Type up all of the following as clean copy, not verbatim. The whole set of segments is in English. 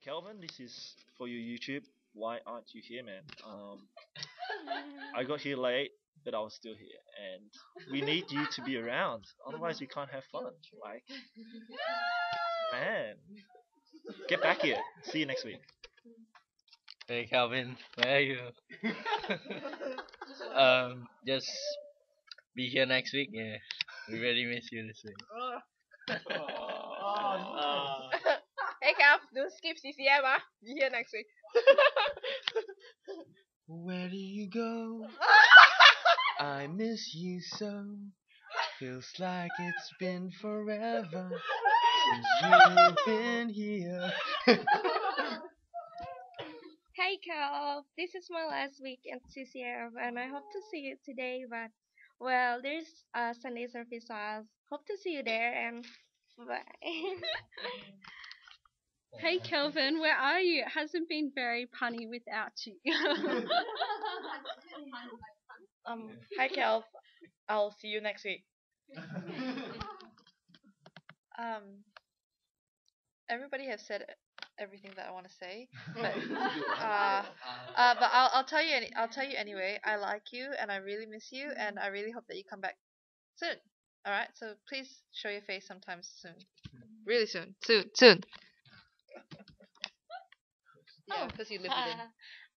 Kelvin, this is for your YouTube. Why aren't you here, man? I got here late, but I was still here, and we need you to be around. Otherwise, we can't have fun. Like, man, get back here. See you next week. Hey Calvin, where are you? Just be here next week. Yeah, we really miss you this week. Hey Cal, don't skip CCM ah. Be here next week. Where do you go? I miss you so. Feels like it's been forever since you've been here. Hey Cal, this is my last week at CCF and I hope to see you today, but well, there's Sunday service, so I hope to see you there and bye. Hey Kelvin, where are you? It hasn't been very punny without you. Hi Cal, I'll see you next week. Everybody has said everything that I want to say, but I'll tell you I'll tell you anyway. I like you and I really miss you and I really hope that you come back soon. All right, so please show your face sometime soon, really soon, soon. Yeah, because you live with him.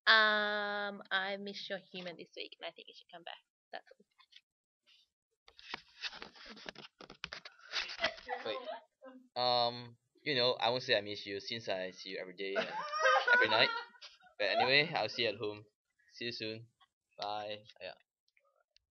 I miss your humor this week, and I think you should come back. That's all. Wait. I won't say I miss you since I see you every day and every night. But anyway, I'll see you at home. See you soon. Bye. Yeah.